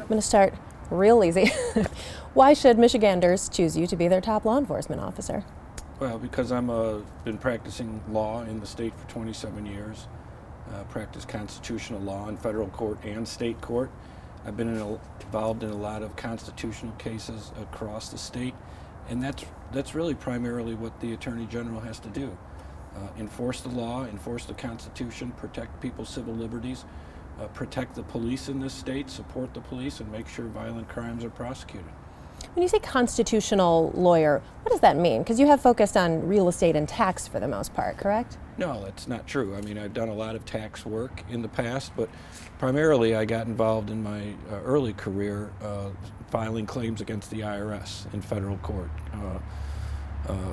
I'm going to start real easy. Why should Michiganders choose you to be their top law enforcement officer? Well, because I'm been practicing law in the state for 27 years, practiced constitutional law in federal court and state court. I've been involved in a lot of constitutional cases across the state, and that's really primarily what the Attorney General has to do. Enforce the law, enforce the Constitution, protect people's civil liberties, protect the police in this state, support the police, and make sure violent crimes are prosecuted. When you say constitutional lawyer, what does that mean? Because you have focused on real estate and tax for the most part, correct? No, that's not true. I mean, I've done a lot of tax work in the past, but primarily I got involved in my early career filing claims against the IRS in federal court,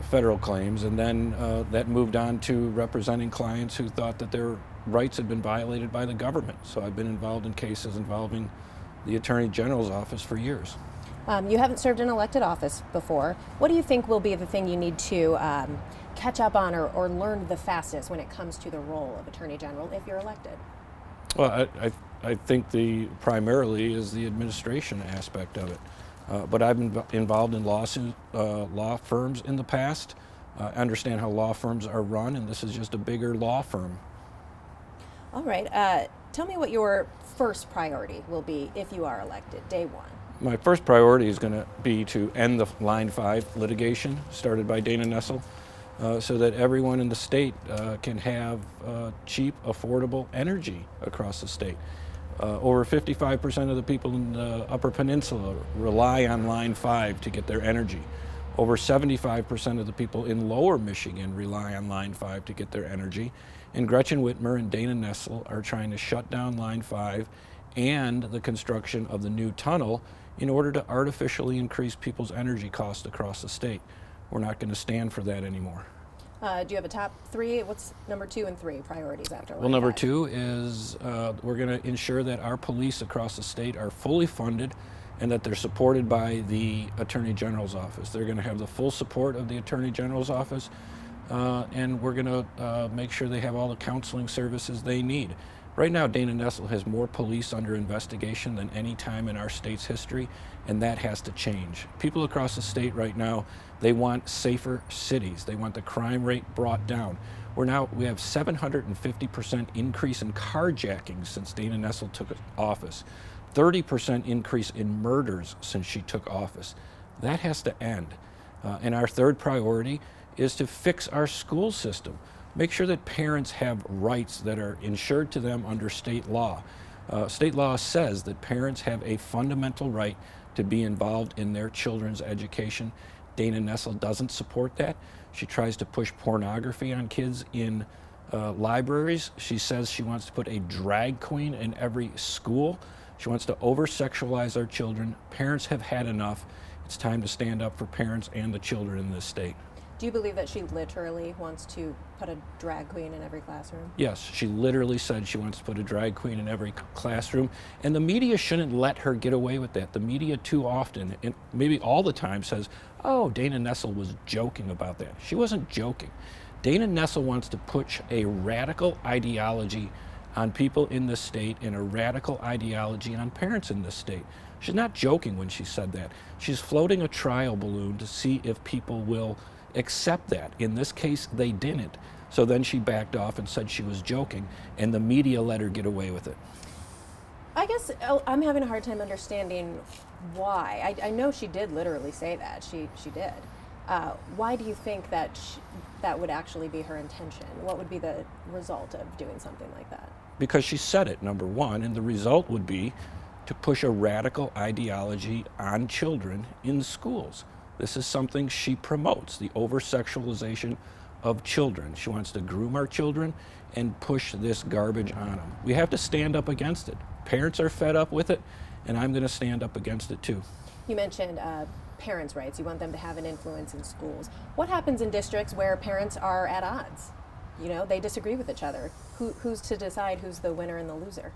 federal claims, and then that moved on to representing clients who thought that their rights had been violated by the government. So I've been involved in cases involving the Attorney General's office for years. You haven't served in elected office before. What do you think will be the thing you need to catch up on or learn the fastest when it comes to the role of Attorney General if you're elected? Well, I think primarily is the administration aspect of it. But I've been involved in law firms in the past. I understand how law firms are run, and this is just a bigger law firm. All right. Tell me what your first priority will be if you are elected, day one. My first priority is going to be to end the Line 5 litigation started by Dana Nessel so that everyone in the state can have cheap, affordable energy across the state. Over 55% of the people in the Upper Peninsula rely on Line 5 to get their energy. Over 75% of the people in Lower Michigan rely on Line 5 to get their energy. And Gretchen Whitmer and Dana Nessel are trying to shut down Line 5 and the construction of the new tunnel in order to artificially increase people's energy costs across the state. We're not going to stand for that anymore. Do you have a top three? What's number 2 and 3 priorities after? Well, number 2 is we're going to ensure that our police across the state are fully funded and that they're supported by the Attorney General's office. They're going to have the full support of the Attorney General's office, and we're going to make sure they have all the counseling services they need. Right now, Dana Nessel has more police under investigation than any time in our state's history, and that has to change. People across the state right now, they want safer cities. They want the crime rate brought down. We have 750% increase in carjackings since Dana Nessel took office, 30% increase in murders since she took office. That has to end. And our third priority is to fix our school system. Make sure that parents have rights that are ensured to them under state law. State law says that parents have a fundamental right to be involved in their children's education. Dana Nessel doesn't support that. She tries to push pornography on kids in libraries. She says she wants to put a drag queen in every school. She wants to over-sexualize our children. Parents have had enough. It's time to stand up for parents and the children in this state. Do you believe that she literally wants to put a drag queen in every classroom? Yes, she literally said she wants to put a drag queen in every classroom, and the media shouldn't let her get away with that. The media too often, and maybe all the time, says, oh, Dana Nessel was joking about that. She wasn't joking. Dana Nessel wants to push a radical ideology on people in this state and a radical ideology on parents in this state. She's not joking when she said that. She's floating a trial balloon to see if people will accept that. In this case, they didn't. So then she backed off and said she was joking, and the media let her get away with it. I guess I'm having a hard time understanding why. I know she did literally say that. She did. Why do you think that that would actually be her intention? What would be the result of doing something like that? Because she said it, number one, and the result would be to push a radical ideology on children in schools. This is something she promotes, the over-sexualization of children. She wants to groom our children and push this garbage on them. We have to stand up against it. Parents are fed up with it, and I'm going to stand up against it too. You mentioned parents' rights. You want them to have an influence in schools. What happens in districts where parents are at odds? You know, they disagree with each other. Who's to decide who's the winner and the loser?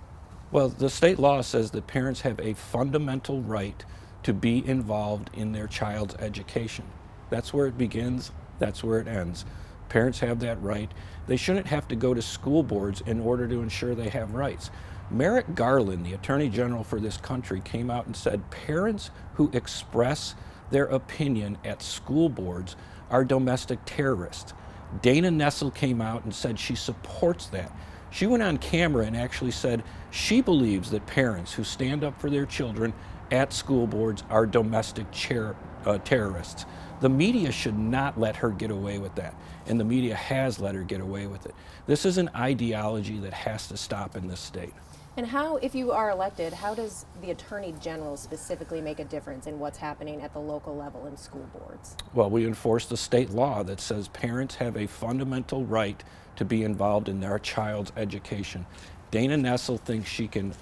Well, the state law says that parents have a fundamental right to be involved in their child's education. That's where it begins, that's where it ends. Parents have that right. They shouldn't have to go to school boards in order to ensure they have rights. Merrick Garland, the Attorney General for this country, came out and said parents who express their opinion at school boards are domestic terrorists. Dana Nessel came out and said she supports that. She went on camera and actually said she believes that parents who stand up for their children at school boards are domestic terrorists. The media should not let her get away with that, and the media has let her get away with it. This is an ideology that has to stop in this state. And how, if you are elected, how does the Attorney General specifically make a difference in what's happening at the local level in school boards? Well, we enforce the state law that says parents have a fundamental right to be involved in their child's education. Dana Nessel thinks she can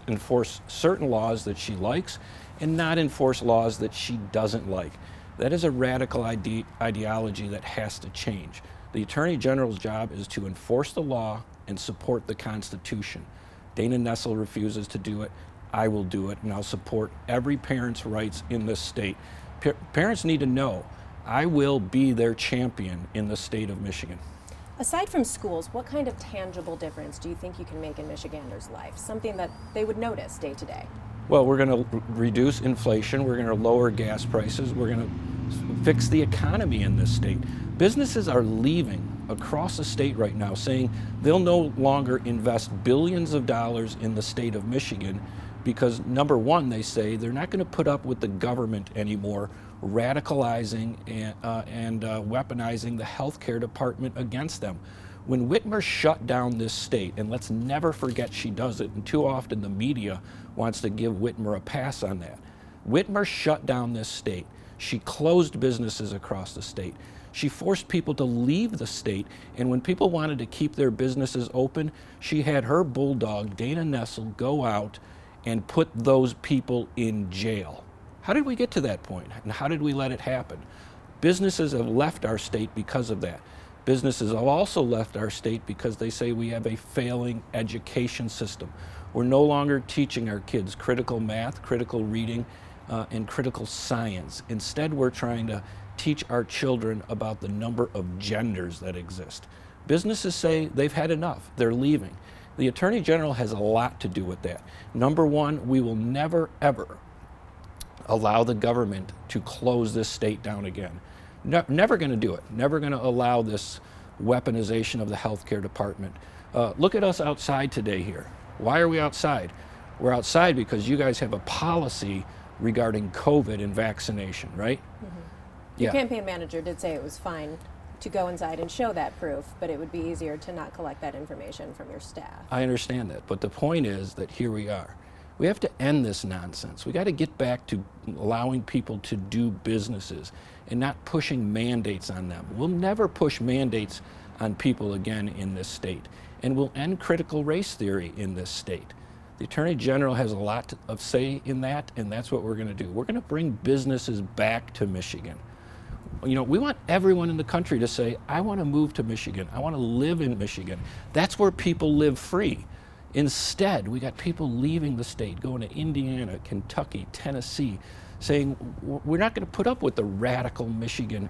enforce certain laws that she likes and not enforce laws that she doesn't like. That is a radical ideology that has to change. The Attorney General's job is to enforce the law and support the Constitution. Dana Nessel refuses to do it. I will do it, and I'll support every parent's rights in this state. Parents need to know I will be their champion in the state of Michigan. Aside from schools, what kind of tangible difference do you think you can make in Michiganders' life? Something that they would notice day to day? Well, we're going to reduce inflation. We're going to lower gas prices. We're going to fix the economy in this state. Businesses are leaving across the state right now saying they'll no longer invest billions of dollars in the state of Michigan because, number one, they say they're not going to put up with the government anymore radicalizing and weaponizing the healthcare department against them. When Whitmer shut down this state, and let's never forget she does it, and too often the media wants to give Whitmer a pass on that. Whitmer shut down this state. She closed businesses across the state. She forced people to leave the state, and when people wanted to keep their businesses open, she had her bulldog, Dana Nessel, go out and put those people in jail. How did we get to that point, and how did we let it happen? Businesses have left our state because of that. Businesses have also left our state because they say we have a failing education system. We're no longer teaching our kids critical math, critical reading, and critical science. Instead, we're trying to teach our children about the number of genders that exist. Businesses say they've had enough, they're leaving. The Attorney General has a lot to do with that. Number one, we will never, ever allow the government to close this state down again. Never going to do it. Never going to allow this weaponization of the healthcare department. Look at us outside today here. Why are we outside? We're outside because you guys have a policy regarding COVID and vaccination, right? Mm-hmm. Your campaign manager did say it was fine to go inside and show that proof, but it would be easier to not collect that information from your staff. I understand that, but the point is that here we are. We have to end this nonsense. We got to get back to allowing people to do businesses and not pushing mandates on them. We'll never push mandates on people again in this state, and we'll end critical race theory in this state. The Attorney General has a lot of say in that, and that's what we're going to do. We're going to bring businesses back to Michigan. You know, we want everyone in the country to say, I want to move to Michigan. I want to live in Michigan. That's where people live free. Instead, we got people leaving the state, going to Indiana, Kentucky, Tennessee, saying we're not going to put up with the radical Michigan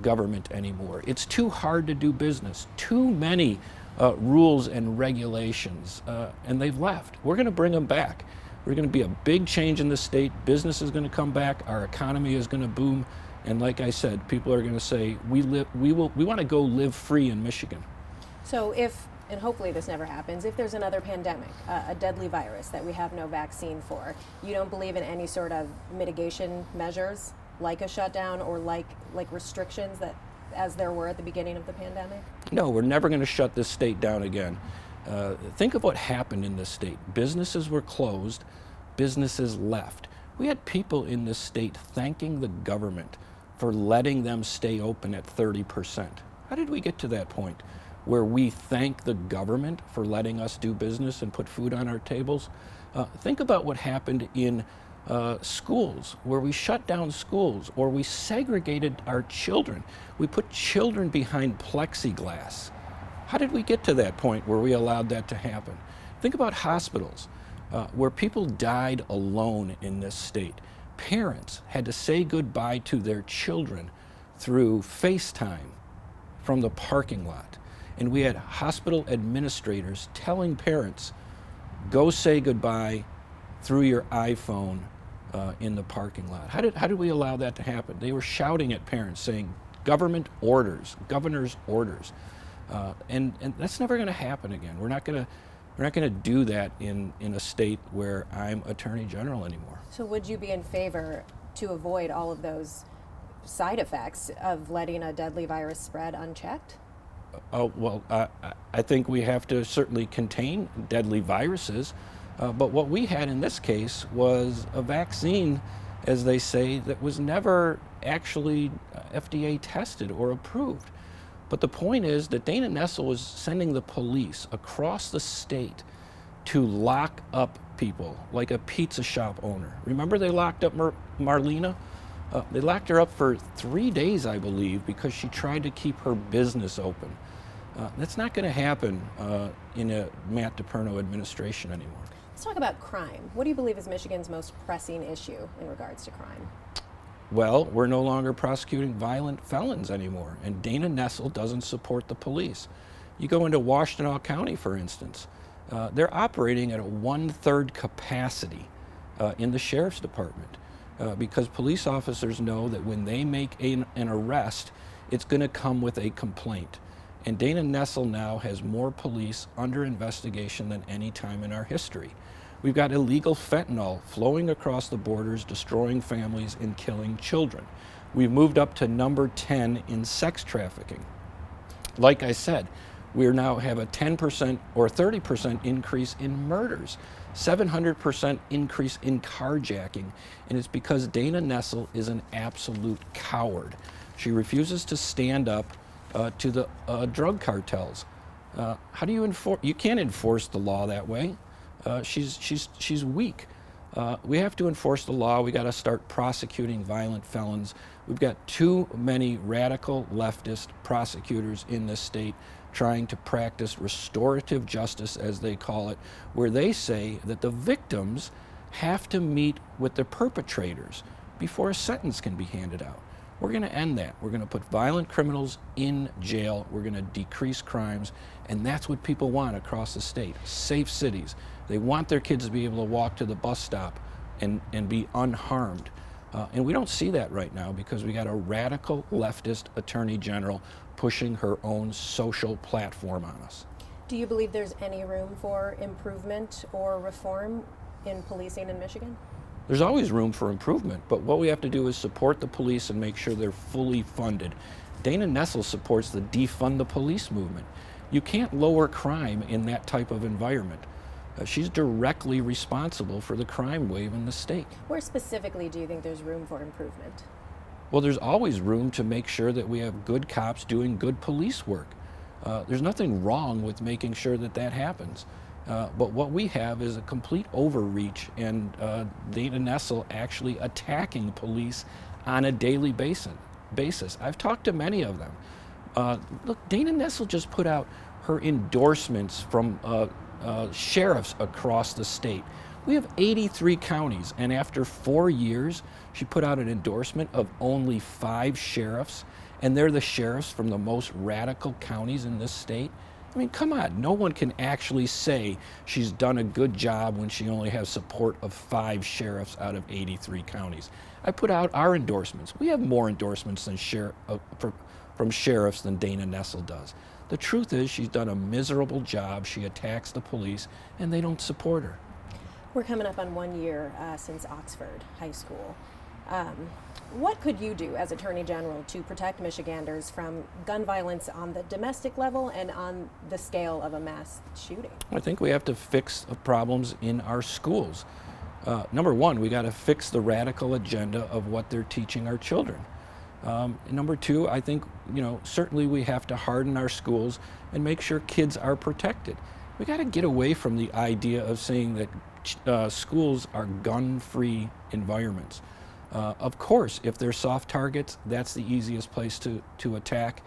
government anymore. It's too hard to do business, too many rules and regulations, and they've left. We're going to bring them back. We're going to be a big change in the state. Business is going to come back. Our economy is going to boom. And like I said, people are going to say, we want to go live free in Michigan. So if, and hopefully this never happens, if there's another pandemic, a deadly virus that we have no vaccine for, you don't believe in any sort of mitigation measures like a shutdown or like restrictions that as there were at the beginning of the pandemic? No, we're never going to shut this state down again. Think of what happened in this state. Businesses were closed, businesses left. We had people in this state thanking the government for letting them stay open at 30%. How did we get to that point where we thank the government for letting us do business and put food on our tables? Think about what happened in schools, where we shut down schools, or we segregated our children. We put children behind plexiglass. How did we get to that point where we allowed that to happen? Think about hospitals, where people died alone in this state. Parents had to say goodbye to their children through FaceTime from the parking lot. and we had hospital administrators telling parents, go say goodbye through your iPhone in the parking lot. How did we allow that to happen? They were shouting at parents saying, government orders, governor's orders. And that's never going to happen again. We're not going to do that in a state where I'm Attorney General anymore. So would you be in favor to avoid all of those side effects of letting a deadly virus spread unchecked? Well, I think we have to certainly contain deadly viruses, but what we had in this case was a vaccine, as they say, that was never actually FDA tested or approved. But the point is that Dana Nessel was sending the police across the state to lock up people, like a pizza shop owner. Remember they locked up Marlena? They locked her up for 3 days, I believe, because she tried to keep her business open. That's not going to happen in a Matt DePerno administration anymore. Let's talk about crime. What do you believe is Michigan's most pressing issue in regards to crime? Well, we're no longer prosecuting violent felons anymore, and Dana Nessel doesn't support the police. You go into Washtenaw County, for instance, they're operating at a 1/3 capacity in the sheriff's department because police officers know that when they make an arrest, it's going to come with a complaint. And Dana Nessel now has more police under investigation than any time in our history. We've got illegal fentanyl flowing across the borders, destroying families and killing children. We've moved up to number 10 in sex trafficking. Like I said, we now have a 10% or 30% increase in murders, 700% increase in carjacking, and it's because Dana Nessel is an absolute coward. She refuses to stand up to the drug cartels. How do you enforce? You can't enforce the law that way. She's weak. We have to enforce the law. We got to start prosecuting violent felons. We've got too many radical leftist prosecutors in this state trying to practice restorative justice, as they call it, where they say that the victims have to meet with the perpetrators before a sentence can be handed out. We're going to end that. We're going to put violent criminals in jail. We're going to decrease crimes, and that's what people want across the state, safe cities. They want their kids to be able to walk to the bus stop and be unharmed. And we don't see that right now because we got a radical leftist attorney general pushing her own social platform on us. Do you believe there's any room for improvement or reform in policing in Michigan? There's always room for improvement, but what we have to do is support the police and make sure they're fully funded. Dana Nessel supports the defund the police movement. You can't lower crime in that type of environment. She's directly responsible for the crime wave in the state. Where specifically do you think there's room for improvement? Well, there's always room to make sure that we have good cops doing good police work. There's nothing wrong with making sure that that happens. But what we have is a complete overreach and Dana Nessel actually attacking police on a daily basis. I've talked to many of them. Look, Dana Nessel just put out her endorsements from sheriffs across the state. We have 83 counties, and after 4 years, she put out an endorsement of only 5 sheriffs, and they're the sheriffs from the most radical counties in this state. I mean, come on, no one can actually say she's done a good job when she only has support of 5 sheriffs out of 83 counties. I put out our endorsements. We have more endorsements than from sheriffs than Dana Nessel does. The truth is she's done a miserable job. She attacks the police, and they don't support her. We're coming up on 1 year since Oxford High School. What could you do as Attorney General to protect Michiganders from gun violence on the domestic level and on the scale of a mass shooting? I think we have to fix the problems in our schools. Number one, we got to fix the radical agenda of what they're teaching our children. Number two, I think, certainly we have to harden our schools and make sure kids are protected. We got to get away from the idea of saying that schools are gun-free environments. Of course, if they're soft targets, that's the easiest place to attack.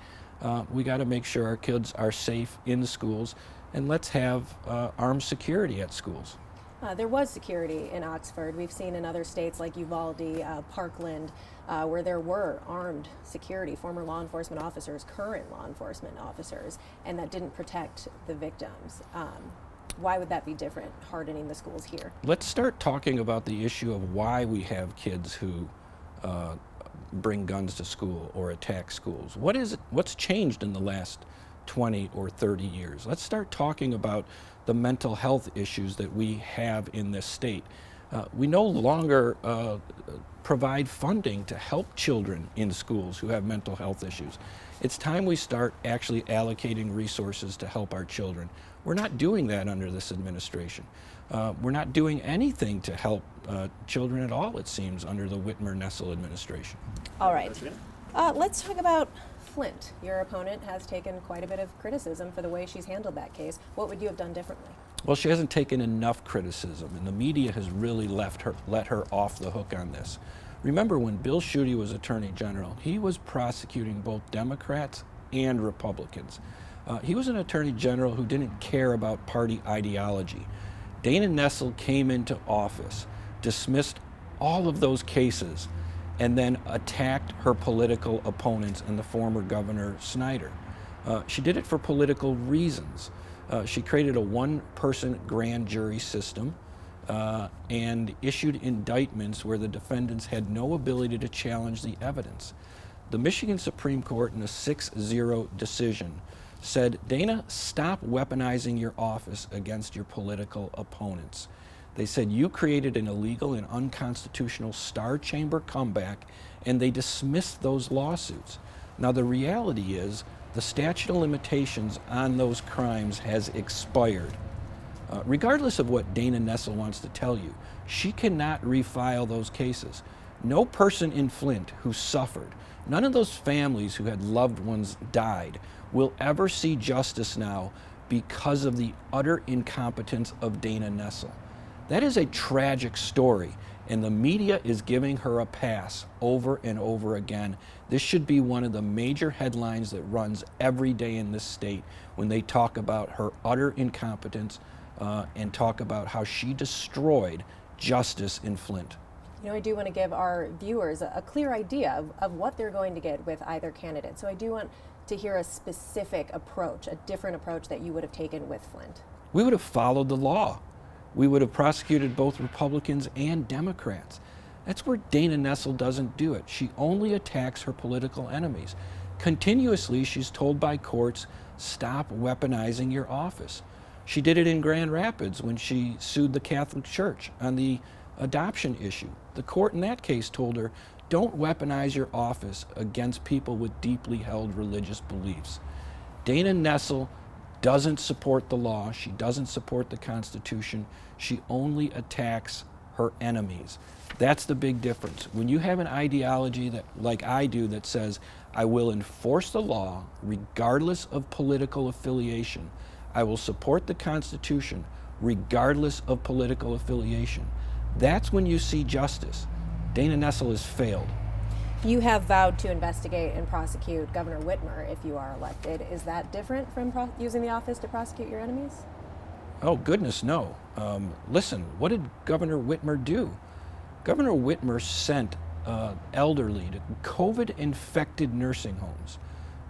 We got to make sure our kids are safe in the schools, and let's have armed security at schools. There was security in Oxford. We've seen in other states like Uvalde, Parkland, where there were armed security, former law enforcement officers, current law enforcement officers, and that didn't protect the victims. Why would that be different, hardening the schools here? Let's start talking about the issue of why we have kids who bring guns to school or attack schools. What's changed in the last 20 or 30 years? Let's start talking about the mental health issues that we have in this state. We no longer provide funding to help children in schools who have mental health issues. It's time we start actually allocating resources to help our children. We're not doing that under this administration. We're not doing anything to help children at all, it seems, under the Whitmer-Nessel administration. All right. Let's talk about Flint. Your opponent has taken quite a bit of criticism for the way she's handled that case. What would you have done differently? Well, she hasn't taken enough criticism, and the media has really let her off the hook on this. Remember, when Bill Schuette was Attorney General, he was prosecuting both Democrats and Republicans. He was an Attorney General who didn't care about party ideology. Dana Nessel came into office, dismissed all of those cases, and then attacked her political opponents and the former Governor Snyder. She did it for political reasons. She created a one-person grand jury system and issued indictments where the defendants had no ability to challenge the evidence. The Michigan Supreme Court, in a 6-0 decision, said, Dana, stop weaponizing your office against your political opponents. They said you created an illegal and unconstitutional Star Chamber comeback, and they dismissed those lawsuits. Now, the reality is the statute of limitations on those crimes has expired. Regardless of what Dana Nessel wants to tell you, she cannot refile those cases. No person in Flint who suffered, none of those families who had loved ones died, will ever see justice now because of the utter incompetence of Dana Nessel. That is a tragic story, and the media is giving her a pass over and over again. This should be one of the major headlines that runs every day in this state when they talk about her utter incompetence and talk about how she destroyed justice in Flint. You know, I do want to give our viewers a clear idea of what they're going to get with either candidate. So I do want to hear a specific approach, a different approach that you would have taken with Flint. We would have followed the law. We would have prosecuted both Republicans and Democrats. That's where Dana Nessel doesn't do it. She only attacks her political enemies. Continuously, she's told by courts, stop weaponizing your office. She did it in Grand Rapids when she sued the Catholic Church on the adoption issue. The court in that case told her, don't weaponize your office against people with deeply held religious beliefs. Dana Nessel doesn't support the law. She doesn't support the Constitution. She only attacks her enemies. That's the big difference. When you have an ideology that, like I do, that says, I will enforce the law regardless of political affiliation. I will support the Constitution regardless of political affiliation. That's when you see justice. Dana Nessel has failed. You have vowed to investigate and prosecute Governor Whitmer if you are elected. Is that different from using the office to prosecute your enemies? Oh, goodness, no. Listen, what did Governor Whitmer do? Governor Whitmer sent elderly to COVID-infected nursing homes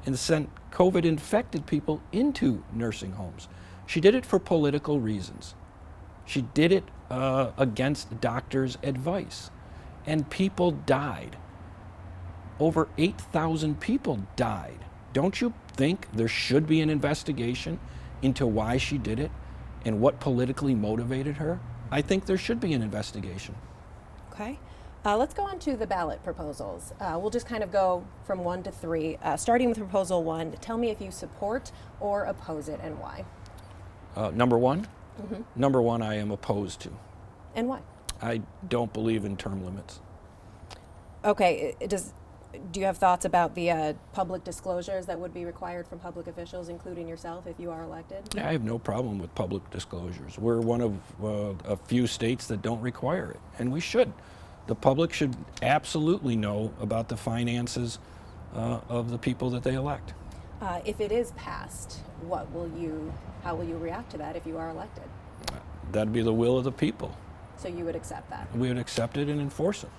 and sent COVID-infected people into nursing homes. She did it for political reasons. She did it against doctors' advice, and people died. Over 8,000 people died. Don't you think there should be an investigation into why she did it and what politically motivated her? I think there should be an investigation. Okay. Let's go on to the ballot proposals. We'll just kind of go from 1 to 3. Starting with Proposal 1, tell me if you support or oppose it and why. Number one? Mm-hmm. Number one, I am opposed to. And why? I don't believe in term limits. Okay. Do you have thoughts about the public disclosures that would be required from public officials, including yourself, if you are elected? Yeah, I have no problem with public disclosures. We're one of a few states that don't require it, and we should. The public should absolutely know about the finances of the people that they elect. If it is passed, how will you react to that if you are elected? that'd be the will of the people. So you would accept that? We would accept it and enforce it.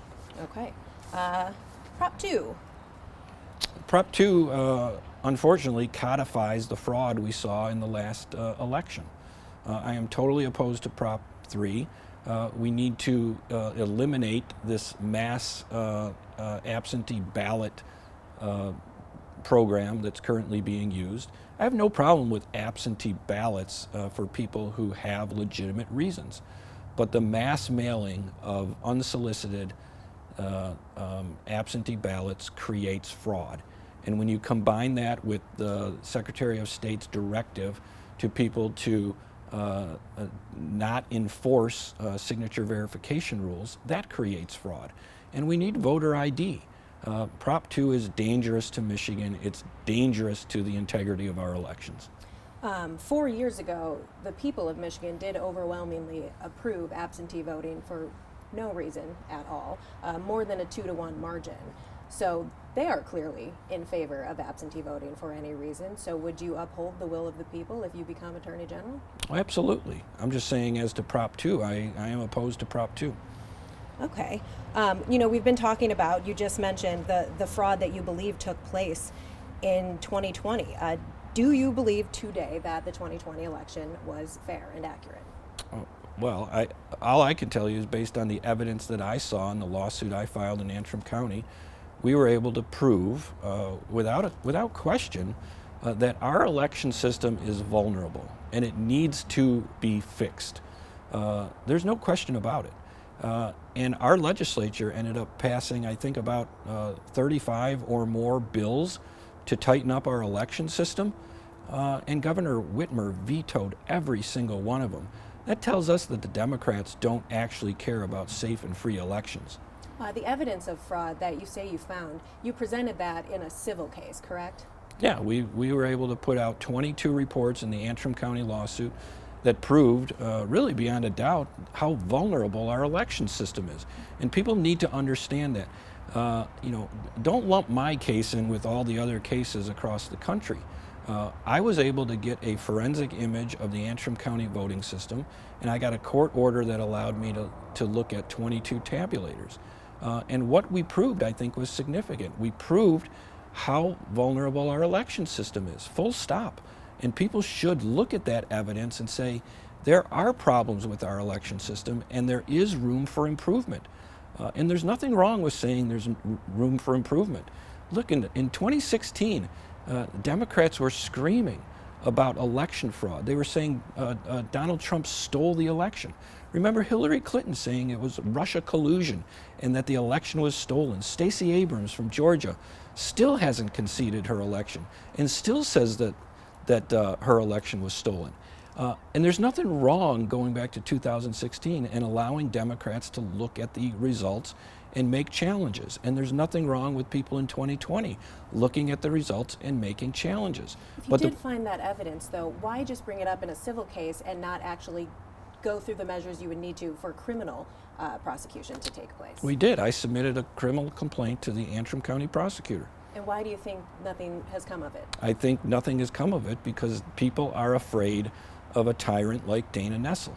Okay. Prop 2. Prop 2, unfortunately, codifies the fraud we saw in the last election. I am totally opposed to Prop 3. We need to eliminate this mass absentee ballot program that's currently being used. I have no problem with absentee ballots for people who have legitimate reasons, but the mass mailing of unsolicited absentee ballots creates fraud. And when you combine that with the Secretary of State's directive to people to not enforce signature verification rules, that creates fraud. And we need voter ID. Prop 2 is dangerous to Michigan. It's dangerous to the integrity of our elections. 4 years ago, the people of Michigan did overwhelmingly approve absentee voting for no reason at all, more than a 2-to-1 margin. So they are clearly in favor of absentee voting for any reason. So would you uphold the will of the people if you become Attorney General? Absolutely. I'm just saying, as to Prop 2, I am opposed to Prop 2. Okay. We've been talking about, you just mentioned the fraud that you believe took place in 2020. Do you believe today that the 2020 election was fair and accurate? Well, all I can tell you is based on the evidence that I saw in the lawsuit I filed in Antrim County, we were able to prove without question that our election system is vulnerable and it needs to be fixed. There's no question about it. And our legislature ended up passing, I think, about 35 or more bills to tighten up our election system. And Governor Whitmer vetoed every single one of them. That tells us that the Democrats don't actually care about safe and free elections. The evidence of fraud that you say you found, you presented that in a civil case, correct? Yeah, we were able to put out 22 reports in the Antrim County lawsuit that proved, really beyond a doubt, how vulnerable our election system is. And people need to understand that. Don't lump my case in with all the other cases across the country. I was able to get a forensic image of the Antrim County voting system, and I got a court order that allowed me to look at 22 tabulators. And what we proved, I think, was significant. We proved how vulnerable our election system is, full stop. And people should look at that evidence and say, there are problems with our election system, and there is room for improvement. And there's nothing wrong with saying there's room for improvement. Look, in 2016, Democrats were screaming about election fraud. They were saying Donald Trump stole the election. Remember Hillary Clinton saying it was Russia collusion and that the election was stolen. Stacey Abrams from Georgia still hasn't conceded her election and still says that her election was stolen. And there's nothing wrong going back to 2016 and allowing Democrats to look at the results and make challenges. And there's nothing wrong with people in 2020 looking at the results and making challenges. If you did find that evidence, though, why just bring it up in a civil case and not actually go through the measures you would need to for criminal prosecution to take place? We did. I submitted a criminal complaint to the Antrim County prosecutor. And why do you think nothing has come of it? I think nothing has come of it because people are afraid of a tyrant like Dana Nessel.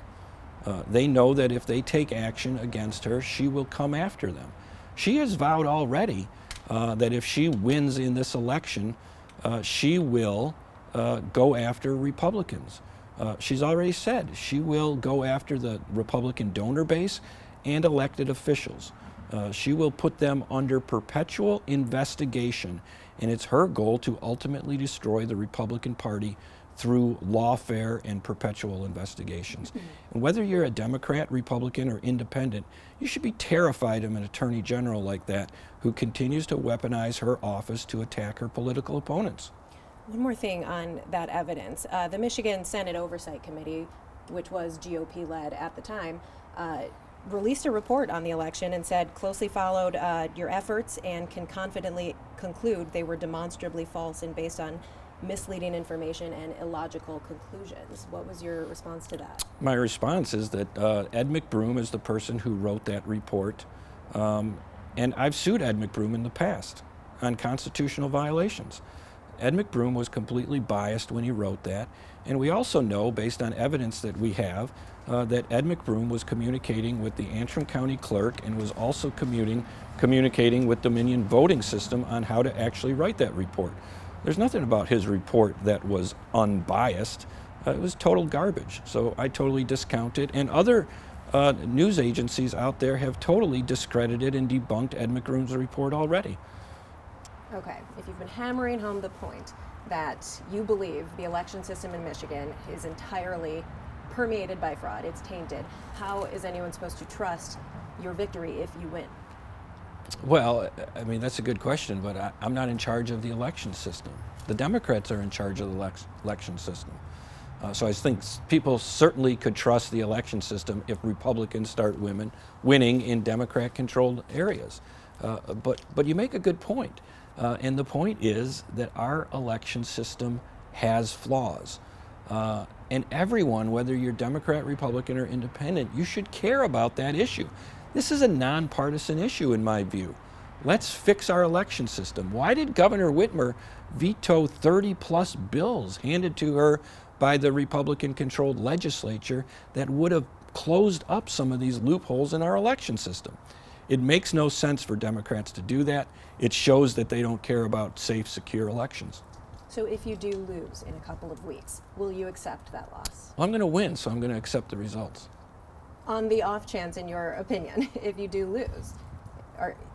They know that if they take action against her, she will come after them. She has vowed already that if she wins in this election, she will go after Republicans. She's already said she will go after the Republican donor base and elected officials. She will put them under perpetual investigation, and it's her goal to ultimately destroy the Republican Party through lawfare and perpetual investigations. And whether you're a Democrat, Republican, or independent, you should be terrified of an attorney general like that who continues to weaponize her office to attack her political opponents. One more thing on that evidence. The Michigan Senate Oversight Committee, which was GOP-led at the time, released a report on the election and said closely followed your efforts and can confidently conclude they were demonstrably false and based on misleading information and illogical conclusions. What was your response to that? My response is that Ed McBroom is the person who wrote that report, and I've sued Ed McBroom in the past on constitutional violations. Ed McBroom was completely biased when he wrote that. And we also know, based on evidence that we have, that Ed McBroom was communicating with the Antrim County Clerk and was also communicating with Dominion Voting System on how to actually write that report. There's nothing about his report that was unbiased. It was total garbage. So I totally discount it. And other news agencies out there have totally discredited and debunked Ed McBroom's report already. Okay, if you've been hammering home the point that you believe the election system in Michigan is entirely permeated by fraud, it's tainted, how is anyone supposed to trust your victory if you win? Well, I mean, that's a good question, but I'm not in charge of the election system. The Democrats are in charge of the election system. So I think people certainly could trust the election system if Republicans start winning in Democrat-controlled areas. But you make a good point. And the point is that our election system has flaws. And everyone, whether you're Democrat, Republican, or Independent, you should care about that issue. This is a nonpartisan issue in my view. Let's fix our election system. Why did Governor Whitmer veto 30-plus bills handed to her by the Republican-controlled legislature that would have closed up some of these loopholes in our election system? It makes no sense for Democrats to do that. It shows that they don't care about safe, secure elections. So if you do lose in a couple of weeks, will you accept that loss? Well, I'm going to win, so I'm going to accept the results. On the off chance, in your opinion, if you do lose,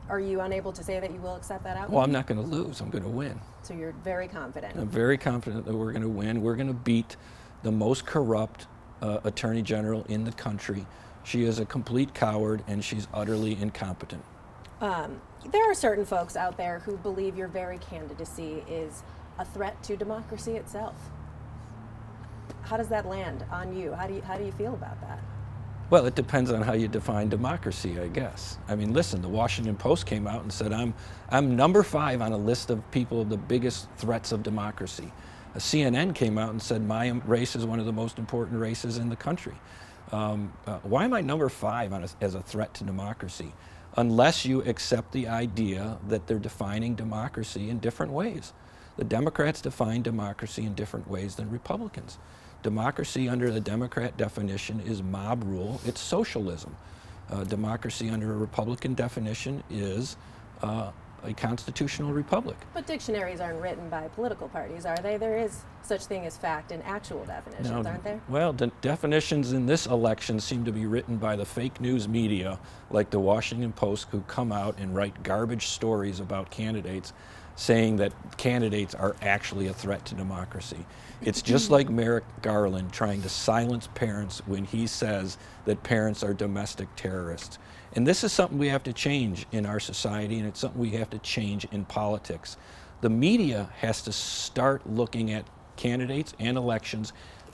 are you unable to say that you will accept that outcome? Well, I'm not going to lose. I'm going to win. So you're very confident. I'm very confident that we're going to win. We're going to beat the most corrupt attorney general in the country. She is a complete coward, and she's utterly incompetent. There are certain folks out there who believe your very candidacy is a threat to democracy itself. How does that land on you? How do you feel about that? Well, it depends on how you define democracy, I guess. I mean, listen, the Washington Post came out and said I'm number 5 on a list of people, the biggest threats of democracy. CNN came out and said my race is one of the most important races in the country. Why am I number 5 as a threat to democracy? Unless you accept the idea that they're defining democracy in different ways. The Democrats define democracy in different ways than Republicans. Democracy under the Democrat definition is mob rule, it's socialism. Democracy under a Republican definition is a constitutional republic. But dictionaries aren't written by political parties, are they? There is such thing as fact and actual definitions, aren't there? Well, the definitions in this election seem to be written by the fake news media, like the Washington Post, who come out and write garbage stories about candidates, saying that candidates are actually a threat to democracy. It's just like Merrick Garland trying to silence parents when he says that parents are domestic terrorists. And this is something we have to change in our society, and it's something we have to change in politics. The media has to start looking at candidates and elections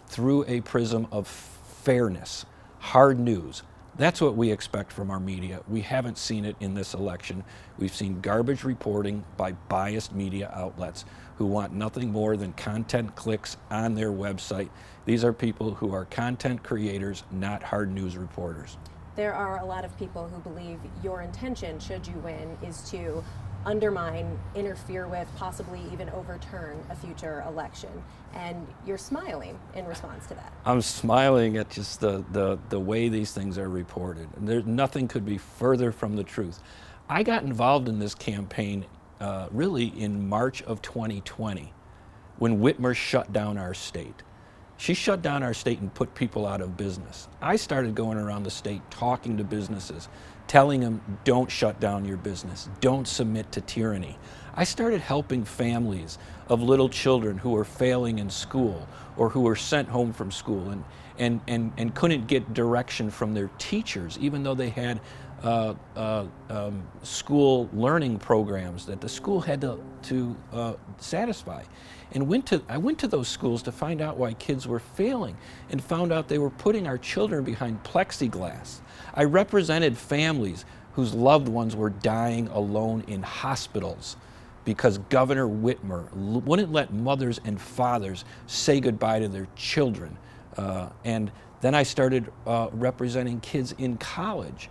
through a prism of fairness, hard news. That's what we expect from our media. We haven't seen it in this election. We've seen garbage reporting by biased media outlets who want nothing more than content clicks on their website. These are people who are content creators, not hard news reporters. There are a lot of people who believe your intention, should you win, is to undermine, interfere with, possibly even overturn a future election. And you're smiling in response to that. I'm smiling at just the way these things are reported. And nothing could be further from the truth. I got involved in this campaign really in March of 2020 when Whitmer shut down our state. She shut down our state and put people out of business. I started going around the state talking to businesses, telling them, don't shut down your business, don't submit to tyranny. I started helping families of little children who were failing in school or who were sent home from school and couldn't get direction from their teachers, even though they had school learning programs that the school had to satisfy. And I went to those schools to find out why kids were failing and found out they were putting our children behind plexiglass. I represented families whose loved ones were dying alone in hospitals because Governor Whitmer wouldn't let mothers and fathers say goodbye to their children. And then I started representing kids in college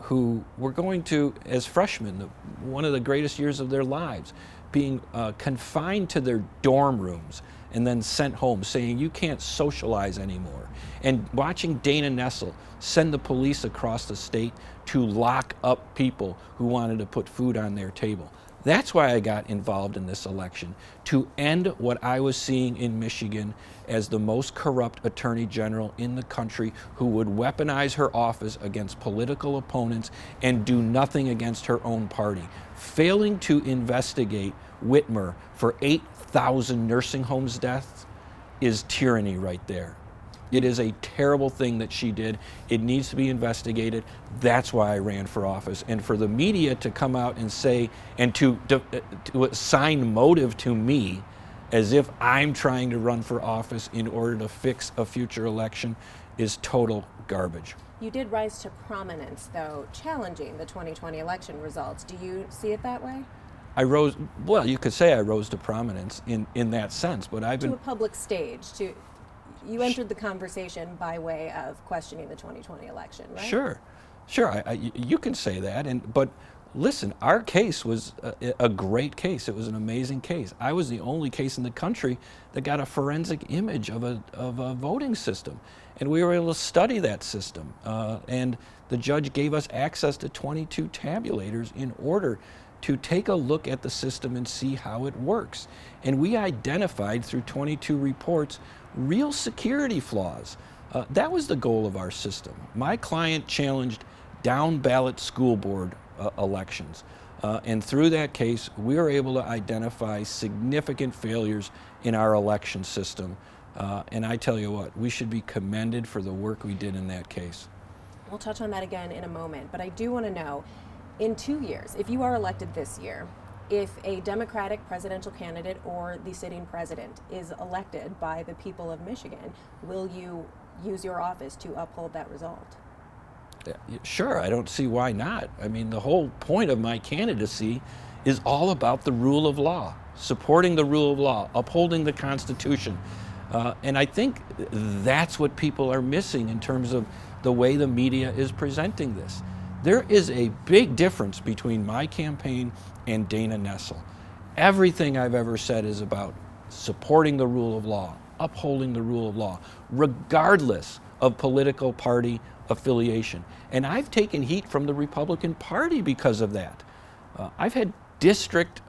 who were going to, as freshmen, one of the greatest years of their lives, being confined to their dorm rooms and then sent home, saying you can't socialize anymore. And watching Dana Nessel send the police across the state to lock up people who wanted to put food on their table. That's why I got involved in this election, to end what I was seeing in Michigan as the most corrupt attorney general in the country, who would weaponize her office against political opponents and do nothing against her own party. Failing to investigate Whitmer for 8,000 nursing homes deaths is tyranny right there. It is a terrible thing that she did. It needs to be investigated. That's why I ran for office. And for the media to come out and say, and to assign motive to me as if I'm trying to run for office in order to fix a future election, is total garbage. You did rise to prominence, though, challenging the 2020 election results. Do you see it that way? Well, you could say I rose to prominence in that sense, but I've been... To a public stage, you entered the conversation by way of questioning the 2020 election, right? Sure. You can say that, but listen, our case was a great case. It was an amazing case. I was the only case in the country that got a forensic image of a voting system, and we were able to study that system. And the judge gave us access to 22 tabulators in order to take a look at the system and see how it works. And we identified through 22 reports real security flaws. That was the goal of our system. My client challenged down-ballot school board elections. And through that case, we were able to identify significant failures in our election system. And I tell you what, we should be commended for the work we did in that case. We'll touch on that again in a moment, but I do want to know, in 2 years, if you are elected this year, if a Democratic presidential candidate or the sitting president is elected by the people of Michigan, will you use your office to uphold that result? Sure, I don't see why not. I mean, the whole point of my candidacy is all about the rule of law, supporting the rule of law, upholding the Constitution. And I think that's what people are missing in terms of the way the media is presenting this. There is a big difference between my campaign and Dana Nessel. Everything I've ever said is about supporting the rule of law, upholding the rule of law, regardless of political party affiliation. And I've taken heat from the Republican Party because of that. I've had district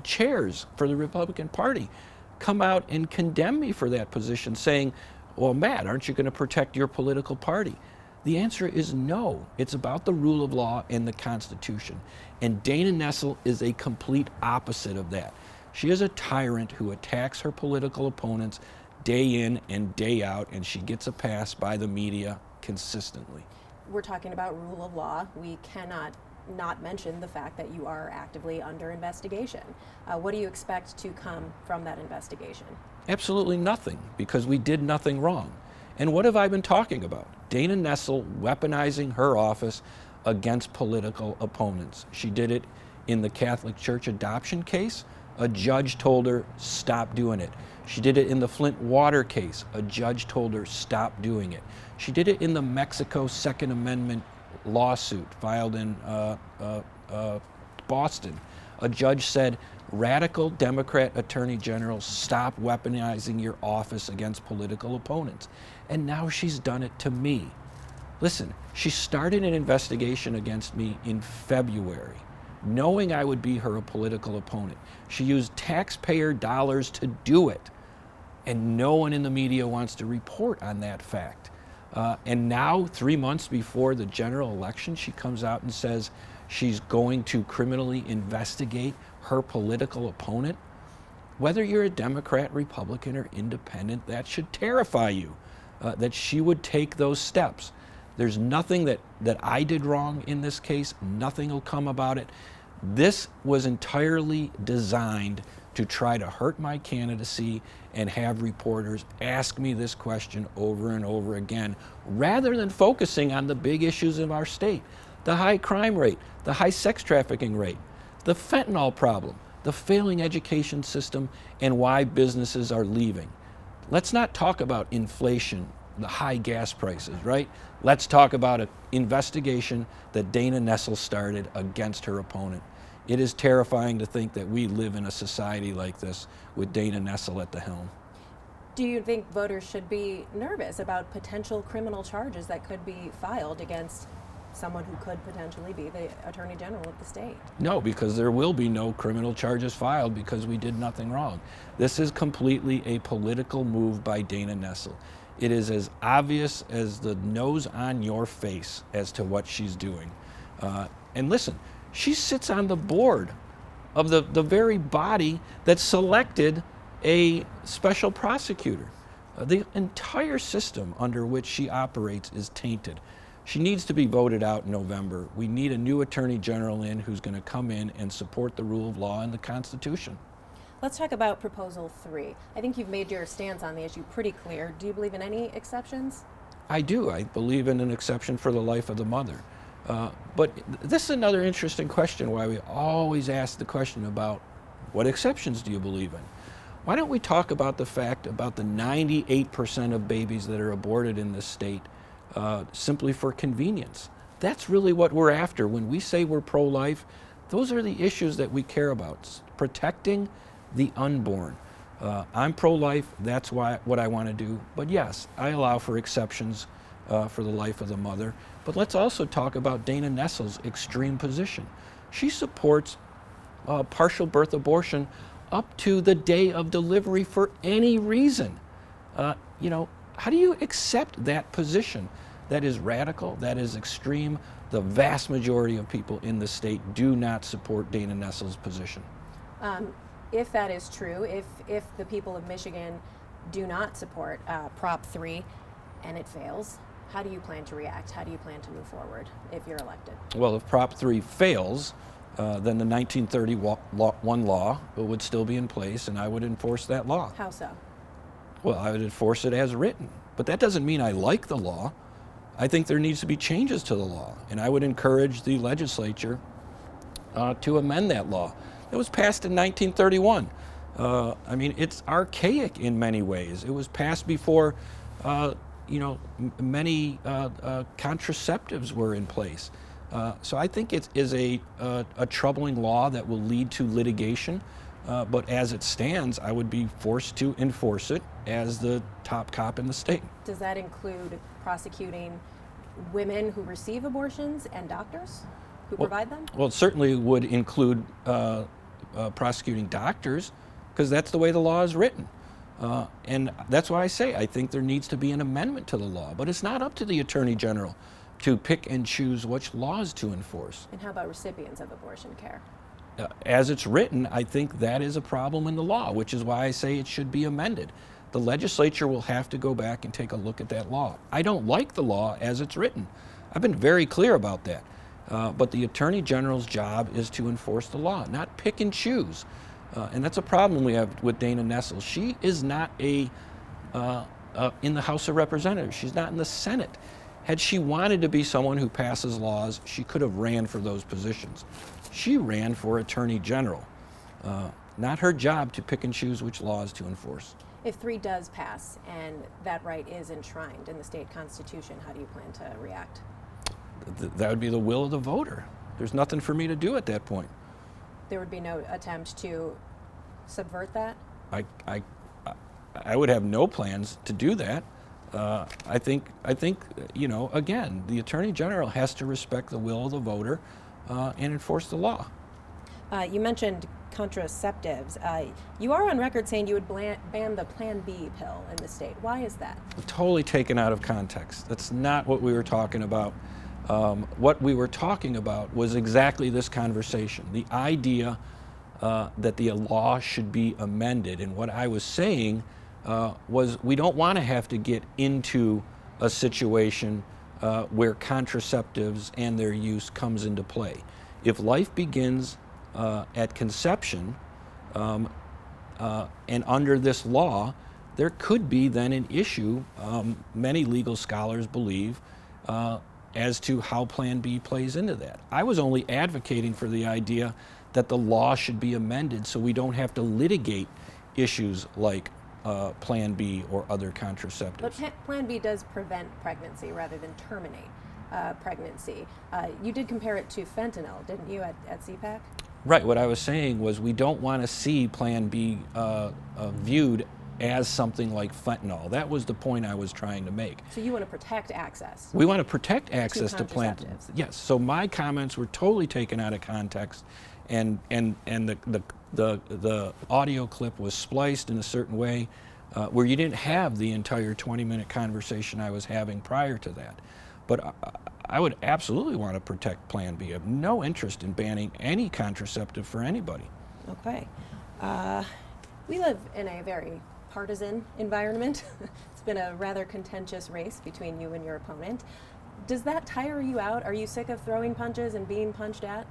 chairs for the Republican Party come out and condemn me for that position, saying, well, Matt, aren't you going to protect your political party? The answer is no. It's about the rule of law and the Constitution. And Dana Nessel is a complete opposite of that. She is a tyrant who attacks her political opponents day in and day out, and she gets a pass by the media consistently. We're talking about rule of law. We cannot not mention the fact that you are actively under investigation. What do you expect to come from that investigation? Absolutely nothing, because we did nothing wrong. And what have I been talking about? Dana Nessel weaponizing her office against political opponents. She did it in the Catholic Church adoption case. A judge told her, stop doing it. She did it in the Flint water case. A judge told her, stop doing it. She did it in the Mexico Second Amendment lawsuit filed in Boston. A judge said, radical Democrat attorney generals, stop weaponizing your office against political opponents. And now she's done it to me. Listen, she started an investigation against me in February, knowing I would be her political opponent. She used taxpayer dollars to do it. And no one in the media wants to report on that fact. And now, 3 months before the general election, she comes out and says she's going to criminally investigate her political opponent. Whether you're a Democrat, Republican, or independent, that should terrify you, that she would take those steps. There's nothing that I did wrong in this case. Nothing will come about it. This was entirely designed to try to hurt my candidacy and have reporters ask me this question over and over again, rather than focusing on the big issues of our state: the high crime rate, the high sex trafficking rate, the fentanyl problem, the failing education system, and why businesses are leaving. Let's not talk about inflation, the high gas prices, right? Let's talk about an investigation that Dana Nessel started against her opponent. It is terrifying to think that we live in a society like this with Dana Nessel at the helm. Do you think voters should be nervous about potential criminal charges that could be filed against someone who could potentially be the Attorney General of the state? No, because there will be no criminal charges filed because we did nothing wrong. This is completely a political move by Dana Nessel. It is as obvious as the nose on your face as to what she's doing. And listen, she sits on the board of the very body that selected a special prosecutor. The entire system under which she operates is tainted. She needs to be voted out in November. We need a new Attorney General in who's going to come in and support the rule of law and the Constitution. Let's talk about Proposal 3. I think you've made your stance on the issue pretty clear. Do you believe in any exceptions? I do. I believe in an exception for the life of the mother. But this is another interesting question, why we always ask the question about what exceptions do you believe in? Why don't we talk about the fact about the 98% of babies that are aborted in this state simply for convenience? That's really what we're after. When we say we're pro-life, those are the issues that we care about. It's protecting the unborn. I'm pro-life, that's what I want to do. But yes, I allow for exceptions for the life of the mother. But let's also talk about Dana Nessel's extreme position. She supports partial birth abortion up to the day of delivery for any reason. How do you accept that position? That is radical, that is extreme. The vast majority of people in the state do not support Dana Nessel's position. If that is true, if the people of Michigan do not support Prop 3 and it fails, how do you plan to react? How do you plan to move forward if you're elected? Well, if Prop 3 fails, then the 1931 law would still be in place, and I would enforce that law. How so? Well, I would enforce it as written. But that doesn't mean I like the law. I think there needs to be changes to the law, and I would encourage the legislature to amend that law. It was passed in 1931. It's archaic in many ways. It was passed before, many contraceptives were in place. So I think it is a troubling law that will lead to litigation. But as it stands, I would be forced to enforce it as the top cop in the state. Does that include prosecuting women who receive abortions and doctors who provide them? Well, it certainly would include prosecuting doctors, because that's the way the law is written. And that's why I say I think there needs to be an amendment to the law. But it's not up to the Attorney General to pick and choose which laws to enforce. And how about recipients of abortion care? As it's written, I think that is a problem in the law, which is why I say it should be amended. The legislature will have to go back and take a look at that law. I don't like the law as it's written. I've been very clear about that. But the Attorney General's job is to enforce the law, not pick and choose. And that's a problem we have with Dana Nessel. She is not in the House of Representatives. She's not in the Senate. Had she wanted to be someone who passes laws, she could have ran for those positions. She ran for Attorney General. Not her job to pick and choose which laws to enforce. If 3 does pass and that right is enshrined in the state constitution, how do you plan to react? That would be the will of the voter. There's nothing for me to do at that point. There would be no attempt to subvert that? I would have no plans to do that. I think again, the Attorney General has to respect the will of the voter and enforce the law. You mentioned contraceptives. You are on record saying you would ban the Plan B pill in the state. Why is that? Totally taken out of context. That's not what we were talking about. What we were talking about was exactly this conversation, the idea that the law should be amended. And what I was saying was we don't want to have to get into a situation where contraceptives and their use comes into play. If life begins at conception and under this law, there could be then an issue, many legal scholars believe, as to how Plan B plays into that. I was only advocating for the idea that the law should be amended so we don't have to litigate issues like Plan B or other contraceptives. But Plan B does prevent pregnancy rather than terminate pregnancy. You did compare it to fentanyl, didn't you, at CPAC? Right. What I was saying was we don't want to see Plan B viewed as something like fentanyl. That was the point I was trying to make. So you want to protect access. We want to protect access to Plan. contraceptives. Yes. So my comments were totally taken out of context, and the audio clip was spliced in a certain way where you didn't have the entire 20-minute conversation I was having prior to that. But I would absolutely want to protect Plan B. I have no interest in banning any contraceptive for anybody. Okay. We live in a very partisan environment. It's been a rather contentious race between you and your opponent. Does that tire you out? Are you sick of throwing punches and being punched at?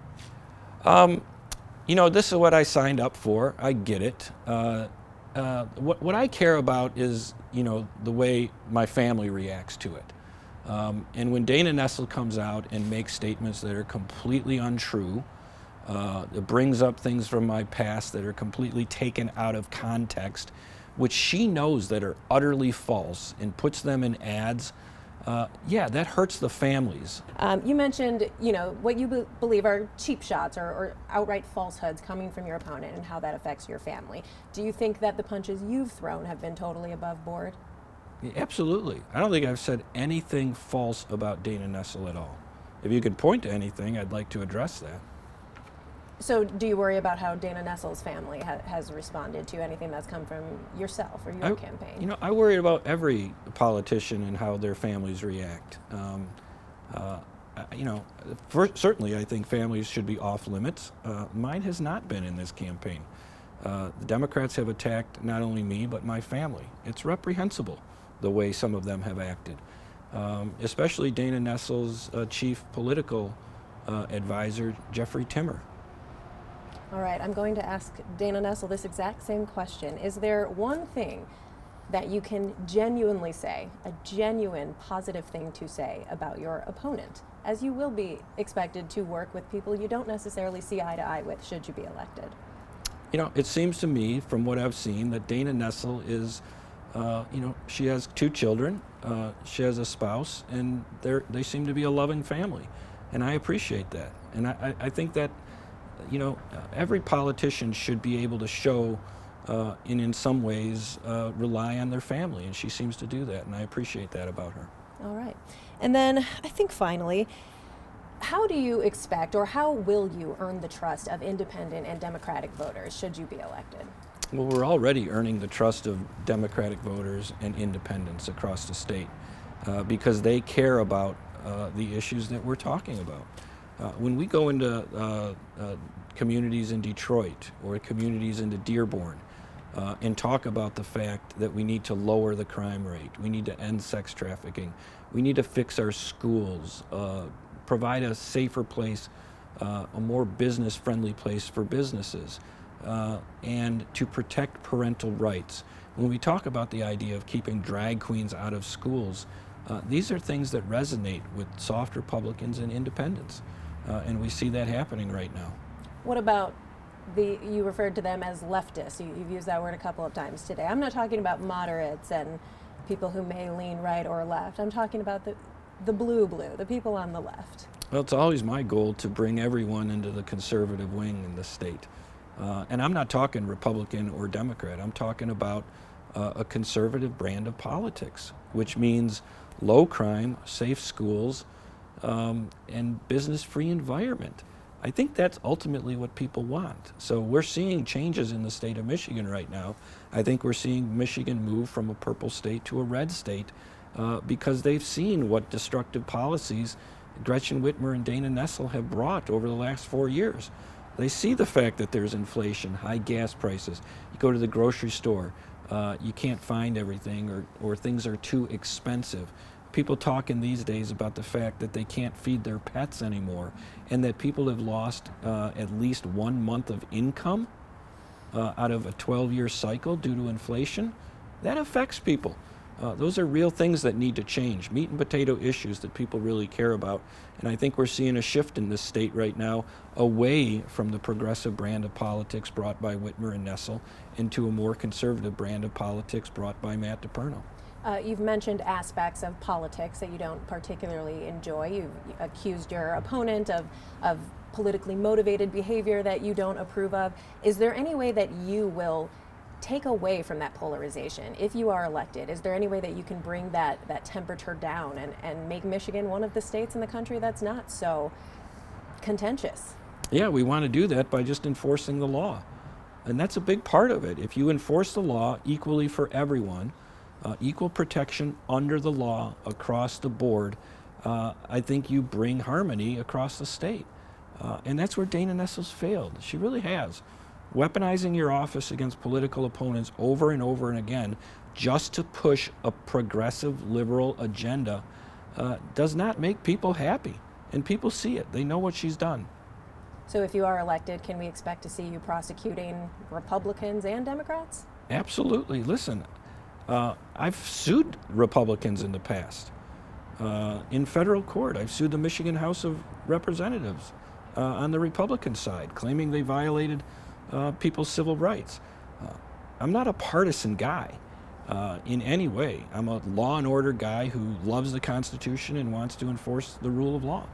You know, this is what I signed up for. I get it. What I care about is, you know, the way my family reacts to it. And when Dana Nessel comes out and makes statements that are completely untrue, it brings up things from my past that are completely taken out of context, which she knows that are utterly false, and puts them in ads, yeah, that hurts the families. You mentioned, you know, what you believe are cheap shots or outright falsehoods coming from your opponent and how that affects your family. Do you think that the punches you've thrown have been totally above board? Yeah, absolutely. I don't think I've said anything false about Dana Nessel at all. If you could point to anything, I'd like to address that. So do you worry about how Dana Nessel's family has responded to anything that's come from yourself or your campaign? You know, I worry about every politician and how their families react. You know, certainly I think families should be off limits. Mine has not been in this campaign. The Democrats have attacked not only me, but my family. It's reprehensible the way some of them have acted, especially Dana Nessel's chief political advisor, Jeffrey Timmer. All right, I'm going to ask Dana Nessel this exact same question. Is there one thing that you can genuinely say, a genuine positive thing to say about your opponent, as you will be expected to work with people you don't necessarily see eye to eye with should you be elected? You know, it seems to me from what I've seen that Dana Nessel is, you know, she has 2 children, she has a spouse, and they seem to be a loving family. And I appreciate that. And I think that, you know, every politician should be able to show and in some ways rely on their family, and she seems to do that, and I appreciate that about her. All right. And then I think finally, how do you expect, or how will you earn the trust of independent and Democratic voters should you be elected? Well, we're already earning the trust of Democratic voters and independents across the state because they care about the issues that we're talking about. When we go into communities in Detroit or communities into Dearborn and talk about the fact that we need to lower the crime rate, we need to end sex trafficking, we need to fix our schools, provide a safer place, a more business-friendly place for businesses, and to protect parental rights. When we talk about the idea of keeping drag queens out of schools, these are things that resonate with soft Republicans and independents, and we see that happening right now. What about you referred to them as leftists. You've used that word a couple of times today. I'm not talking about moderates and people who may lean right or left. I'm talking about the blue, the people on the left. Well, it's always my goal to bring everyone into the conservative wing in the state. And I'm not talking Republican or Democrat. I'm talking about a conservative brand of politics, which means low crime, safe schools, and business-free environment. I think that's ultimately what people want. So we're seeing changes in the state of Michigan right now. I think we're seeing Michigan move from a purple state to a red state because they've seen what destructive policies Gretchen Whitmer and Dana Nessel have brought over the last 4 years. They see the fact that there's inflation, high gas prices. You go to the grocery store, you can't find everything, or things are too expensive. People talking these days about the fact that they can't feed their pets anymore, and that people have lost at least 1 month of income out of a 12-year cycle due to inflation. That affects people. Those are real things that need to change, meat and potato issues that people really care about. And I think we're seeing a shift in this state right now away from the progressive brand of politics brought by Whitmer and Nessel into a more conservative brand of politics brought by Matt DePerno. You've mentioned aspects of politics that you don't particularly enjoy. You've accused your opponent of politically motivated behavior that you don't approve of. Is there any way that you will take away from that polarization if you are elected? Is there any way that you can bring that temperature down and make Michigan one of the states in the country that's not so contentious? Yeah, we want to do that by just enforcing the law. And that's a big part of it. If you enforce the law equally for everyone, equal protection under the law across the board, I think you bring harmony across the state. And that's where Dana Nessels failed. She really has. Weaponizing your office against political opponents over and over and again just to push a progressive liberal agenda does not make people happy. And people see it. They know what she's done. So if you are elected, can we expect to see you prosecuting Republicans and Democrats? Absolutely. Listen, I've sued Republicans in the past. In federal court, I've sued the Michigan House of Representatives on the Republican side, claiming they violated people's civil rights. I'm not a partisan guy in any way. I'm a law and order guy who loves the Constitution and wants to enforce the rule of law.